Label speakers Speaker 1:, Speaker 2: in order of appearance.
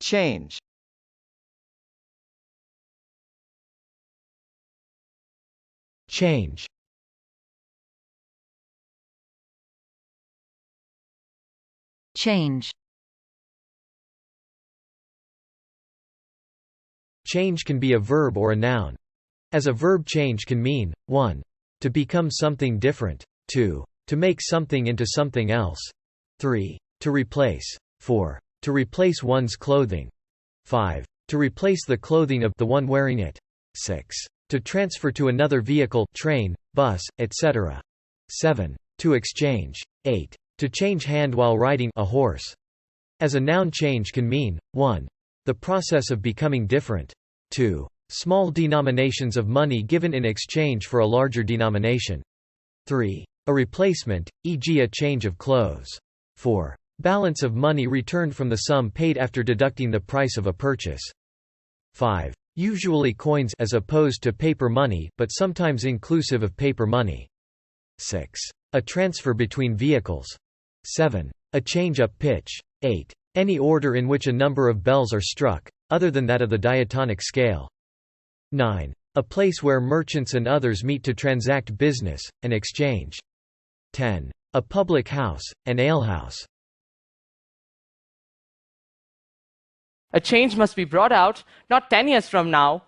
Speaker 1: Change.
Speaker 2: Change.
Speaker 3: Change.
Speaker 2: Change can be a verb or a noun. As a verb, change can mean 1. To become something different, 2. To make something into something else, 3. To replace, 4. To replace one's clothing, 5. To replace the clothing of the one wearing it, 6. To transfer to another vehicle, train, bus, etc. 7. To exchange, 8. To change hand while riding a horse. As a noun, change can mean 1. The process of becoming different, 2. Small denominations of money given in exchange for a larger denomination, 3. A replacement, e.g. a change of clothes, 4. Balance of money returned from the sum paid after deducting the price of a purchase, 5. Usually coins as opposed to paper money, but sometimes inclusive of paper money, 6. A transfer between vehicles, 7. A change-up pitch, 8. Any order in which a number of bells are struck, other than that of the diatonic scale, 9. A place where merchants and others meet to transact business, and exchange, 10. A public house, an alehouse.
Speaker 4: A change must be brought out, not 10 years from now,